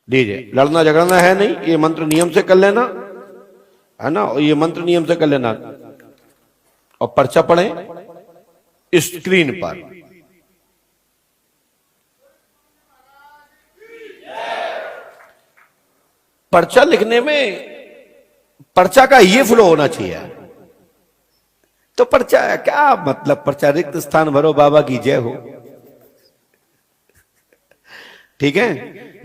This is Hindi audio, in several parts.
दीजिए। लड़ना झगड़ना है नहीं, ये मंत्र नियम से कर लेना है ना, और ये मंत्र नियम से कर लेना। और पर्चा पढ़ें स्क्रीन पर। पर्चा लिखने में पर्चा का ये फ्लो होना चाहिए। तो पर्चा क्या मतलब, पर्चा रिक्त स्थान भरो बाबा की जय हो। ठीक है,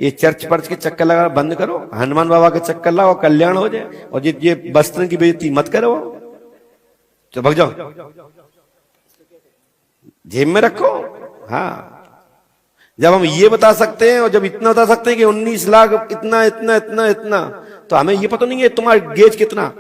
ये चर्च पर्च के चक्कर लगा बंद करो, हनुमान बाबा के चक्कर लगाओ, कल्याण हो जाए। और ये वस्त्र की बेइज्जती मत करो, तो भाग जाओ, जेब में रखो। हाँ, जब हम ये बता सकते हैं और जब इतना बता सकते हैं कि 19 लाख इतना इतना इतना इतना, तो हमें ये पता नहीं है तुम्हारा गेज कितना।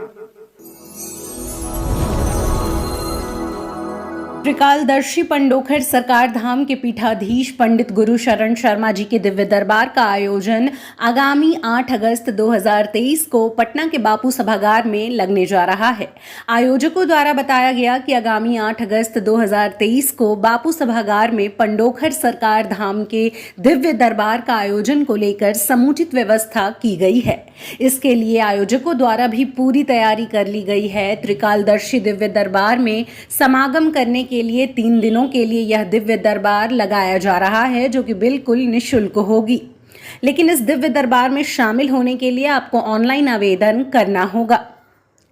त्रिकालदर्शी पंडोखर सरकार धाम के पीठाधीश पंडित गुरु शरण शर्मा जी के दिव्य दरबार का आयोजन आगामी 8 अगस्त 2023 को पटना के बापू सभागार में लगने जा रहा है। आयोजकों द्वारा बताया गया कि आगामी 8 अगस्त 2023 को बापू सभागार में पंडोखर सरकार धाम के दिव्य दरबार का आयोजन को लेकर समुचित व्यवस्था की गई है। इसके लिए आयोजकों द्वारा भी पूरी तैयारी कर ली गई है। त्रिकालदर्शी दिव्य दरबार में समागम करने के लिए 3 दिनों के लिए यह दिव्य दरबार लगाया जा रहा है, जो कि बिल्कुल निःशुल्क होगी। लेकिन इस दिव्य दरबार में शामिल होने के लिए आपको ऑनलाइन आवेदन करना होगा।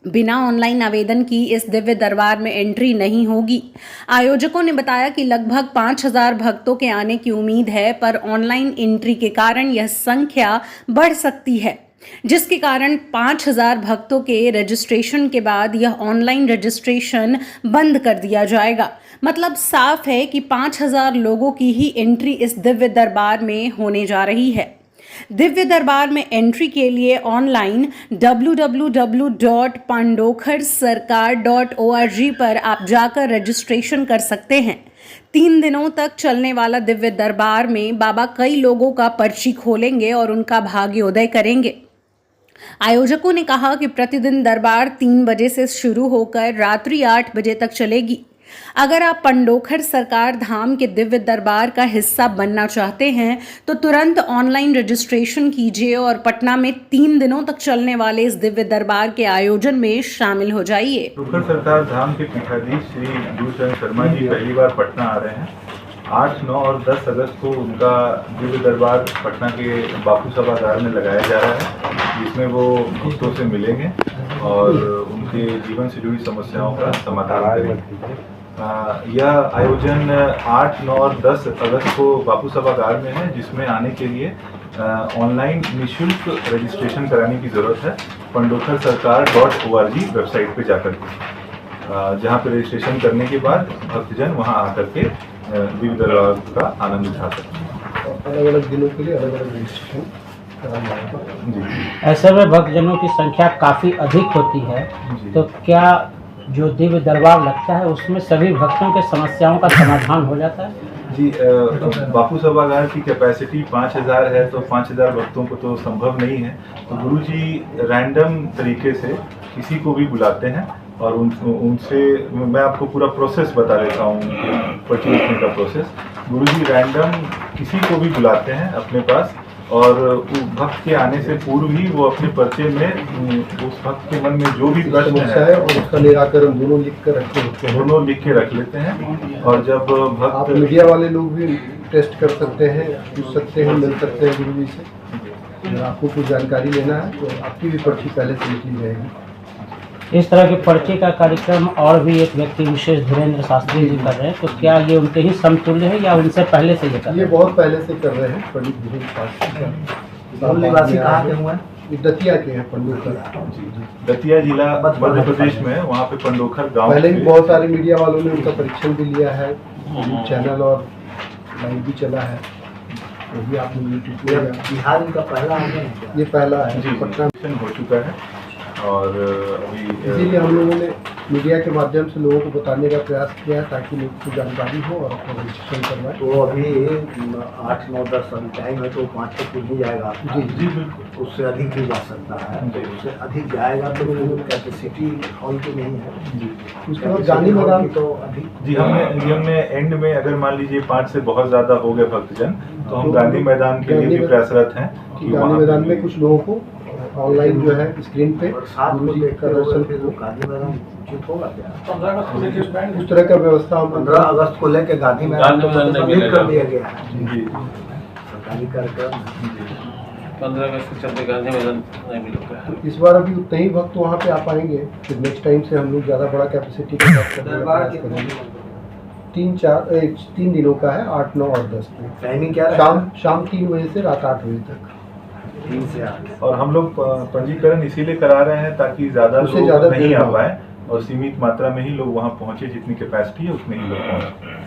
बिना ऑनलाइन आवेदन की इस दिव्य दरबार में एंट्री नहीं होगी। आयोजकों ने बताया कि लगभग 5000 भक्तों के आने की उम्मीद है, पर ऑनलाइन एंट्री के कारण यह संख्या बढ़ सकती है, जिसके कारण 5000 भक्तों के रजिस्ट्रेशन के बाद यह ऑनलाइन रजिस्ट्रेशन बंद कर दिया जाएगा। मतलब साफ है कि 5000 लोगों की ही एंट्री इस दिव्य दरबार में होने जा रही है। दिव्य दरबार में एंट्री के लिए ऑनलाइन www.pandokharsarkar.org पर आप जाकर रजिस्ट्रेशन कर सकते हैं। 3 दिनों तक चलने वाला दिव्य दरबार में बाबा कई लोगों का पर्ची खोलेंगे और उनका भाग्योदय करेंगे। आयोजकों ने कहा कि प्रतिदिन दरबार 3 बजे से शुरू होकर रात्रि 8 बजे तक चलेगी। अगर आप पंडोखर सरकार धाम के दिव्य दरबार का हिस्सा बनना चाहते हैं तो तुरंत ऑनलाइन रजिस्ट्रेशन कीजिए और पटना में 3 दिनों तक चलने वाले इस दिव्य दरबार के आयोजन में शामिल हो जाइए। पंडोखर सरकार धाम के पीठाधीश श्री गुरु शरण शर्मा जी पहली बार पटना आ रहे हैं। 8, 9 और 10 अगस्त को उनका दिव्य दरबार पटना के बापू सभागार में लगाया जा रहा है, जिसमें वो भक्तों से मिलेंगे और उनके जीवन से जुड़ी समस्याओं का समाधान करेंगे। यह आयोजन 8, 9 और 10 अगस्त को बापू सभागार में है, जिसमें आने के लिए ऑनलाइन निःशुल्क रजिस्ट्रेशन कराने की ज़रूरत है। pandokharsarkar.org वेबसाइट पे जाकर के, जहाँ पे रजिस्ट्रेशन करने के बाद भक्तजन वहाँ आकर के दिव्य दरबार का आनंद उठा सकते हैं। अलग अलग दिनों के लिए अलग अलग रजिस्ट्रेशन कराना होगा। ऐसे में भक्तजनों की संख्या काफ़ी अधिक होती है, तो क्या जो दिव्य दरबार लगता है उसमें सभी भक्तों के समस्याओं का समाधान हो जाता है? जी, बापू सभागार की कैपेसिटी 5000 है, तो 5000 भक्तों को तो संभव नहीं है। तो गुरुजी रैंडम तरीके से किसी को भी बुलाते हैं और उनसे मैं आपको पूरा प्रोसेस बता देता हूँ, पर्ची लिखने का प्रोसेस। गुरुजी रैंडम किसी को भी बुलाते हैं अपने पास, और भक्त के आने से पूर्व ही वो अपने पर्चे में उस भक्त के मन में जो भी प्रश्न है और उसका निराकरण दोनों लिख के रख लेते हैं। और जब भक्त, आप मीडिया वाले लोग भी टेस्ट कर सकते हैं, पूछ सकते हैं, मिल सकते हैं गुरु जी से। अगर आपको कुछ जानकारी लेना है तो आपकी भी पर्ची पहले से लिखी जाएगी। इस तरह के पर्ची का कार्यक्रम और भी एक व्यक्ति विशेष धीरेन्द्र शास्त्री जी कर रहे हैं, तो क्या ये उनके ही समतुल्य है या उनसे पहले से ये कर रहे हैं? ये बहुत पहले से कर रहे हैं पंडित धीरेन्द्र शास्त्री। निवासी कहाँ के हुए हैं? दतिया के हैं, पंडोखर। दतिया जिला मध्य प्रदेश में है, वहाँ पे पंडोखर गाँव। पहले भी बहुत सारे मीडिया वालों ने उनका परीक्षण भी लिया है, चैनल और लाइव भी चला है, वो भी आपने यूट्यूब पे। बिहार इनका पहला है, ये पहला है, पटना हो चुका है। और अभी इसीलिए हम लोगों ने मीडिया के माध्यम से लोगों को बताने का प्रयास किया है ताकि लोगों को जानकारी हो और अपना रजिस्ट्रेशन करवाएं। तो अभी 8, 9, 10 अभी टाइम है तो 5 तक खुल ही जाएगा आपका। जी बिल्कुल। उससे अधिक भी जा सकता है, जी। उससे अधिक जाएगा तो कैपेसिटी हॉल की नहीं है जी उसके बाद गांधी मैदान तो अधिक। जी हमने एंड में अगर मान लीजिए 5 से बहुत ज्यादा हो गए भक्तजन तो हम गांधी मैदान के लिए भी प्रयासरत हैं कि गांधी वहाँ मैदान में कुछ लोगों को ऑनलाइन जो है स्क्रीन पे और साथ में गुरुजी का देखते हुए दर्शन फिर वो गांधी मैदान उचित होगा क्या? उस तरह का व्यवस्था हम 15 अगस्त को लेकर गांधी मैदान को संबोधित कर दिया गया है जी सरकारी कार्यक्रम। 15 अगस्त के चलते गांधी मैदान नहीं मिलेगा। इस बार अभी उतने ही भक्त वहाँ पे आ पाएंगे, फिर नेक्स्ट टाइम से हम लोग ज़्यादा बड़ा कैपेसिटी के साथ करने का प्रयास करेंगे। 3 दिनों का है, 8, 9 और 10 में। टाइमिंग क्या रहेगा? शाम 3 बजे से रात 8 बजे तक। 3 से 8। और हम लोग पंजीकरण इसीलिए करा रहे हैं ताकि ज्यादा उससे लोग ज्यादा नहीं भीड़ आ ना हो। पाए और सीमित मात्रा में ही लोग वहाँ पहुंचे, जितनी कैपेसिटी है उतने ही लोग पहुंचे।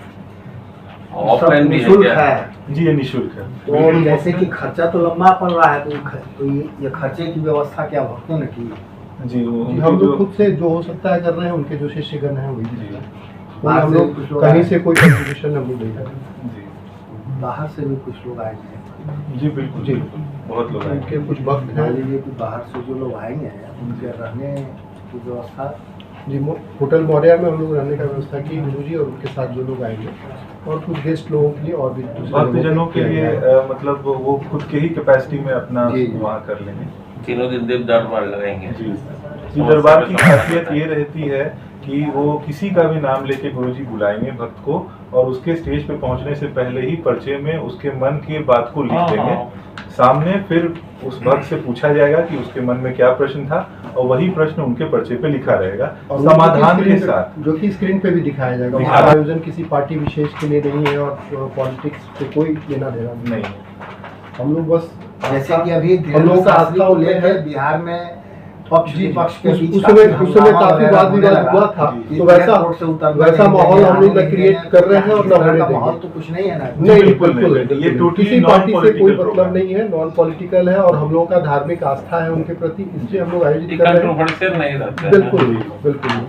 ऑफलाइन भी है निःशुल्क क्या? है जी ये निःशुल्क है। तो जैसे कि खर्चा तो लंबा पड़ रहा है तो ये खर्चे की व्यवस्था क्या भक्तों ने की? जी जी, उनके हम जो लोग खुद से जो हो सकता है कर रहे हैं, उनके जो शिष्यगण हैं वही जी कर रहे हैं। बाहर हम से लोग कुछ लोग कहीं आए। से कोई कंट्रीब्यूशन हम लोग नहीं कर रहे हैं। जी बाहर से भी कुछ लोग आएंगे। जी बिल्कुल जी। बिल्कुल। बहुत लोग आए। उनके कुछ भक्त मान हैं लीजिए कि बाहर से जो लोग आएंगे उनके रहने की व्यवस्था। जी, होटल मौर्या में हम लोग रहने का व्यवस्था की गुरुजी और उनके साथ जो लोग आएंगे, और कुछ गेस्ट लोगों के लिए और भी दूसरे भक्तजनों लोगों के लिए मतलब वो खुद के ही कैपेसिटी में अपना जी। वहाँ कर लेंगे। तीनों दिन देव दरबार लगाएंगे। जी जी दरबार की खासियत ये रहती है कि वो किसी का भी नाम लेके गुरुजी बुलाएंगे भक्त को और उसके स्टेज पे पहुंचने से पहले ही पर्चे में उसके मन की बात को लिख देंगे सामने, फिर उस भक्त से पूछा जाएगा कि उसके मन में क्या प्रश्न था और वही प्रश्न उनके पर्चे पे लिखा रहेगा और समाधान उनकी के स्क्रीन साथ। पे, जो कि स्क्रीन पे भी दिखाया जाएगा। दिखाया- वहाँ आयोजन किसी पार्टी विशेष के लिए नहीं है और पॉलिटिक्स से कोई लेना देना नहीं हम लोग बस जैसे कि अभी हम लोगों का आस्था को उल्लेख लेकर है। बिहार में पक्ष जी, विपक्ष के बीच उस समय हंगामा काफी वगैरह वाद होने विवाद लगा। हुआ था, कि तो एयरपोर्ट से उतरना वैसा नहीं माहौल देंगे, हम लोग आने न नहीं क्रिएट देंगे। कर रहे हैं और इस न तरह होने का देंगे। माहौल तो कुछ नहीं है ना। नहीं, बिल्कुल बिल्कुल नहीं। ये नहीं। totally किसी पार्टी से कोई non-political मतलब program। नहीं है, नॉन पॉलिटिकल है और हम लोगों का धार्मिक आस्था है उनके प्रति, इसलिए हम लोग आयोजित कर रहे हैं। कंट्रोवर्शियल नहीं रहता है। बिल्कुल बिल्कुल।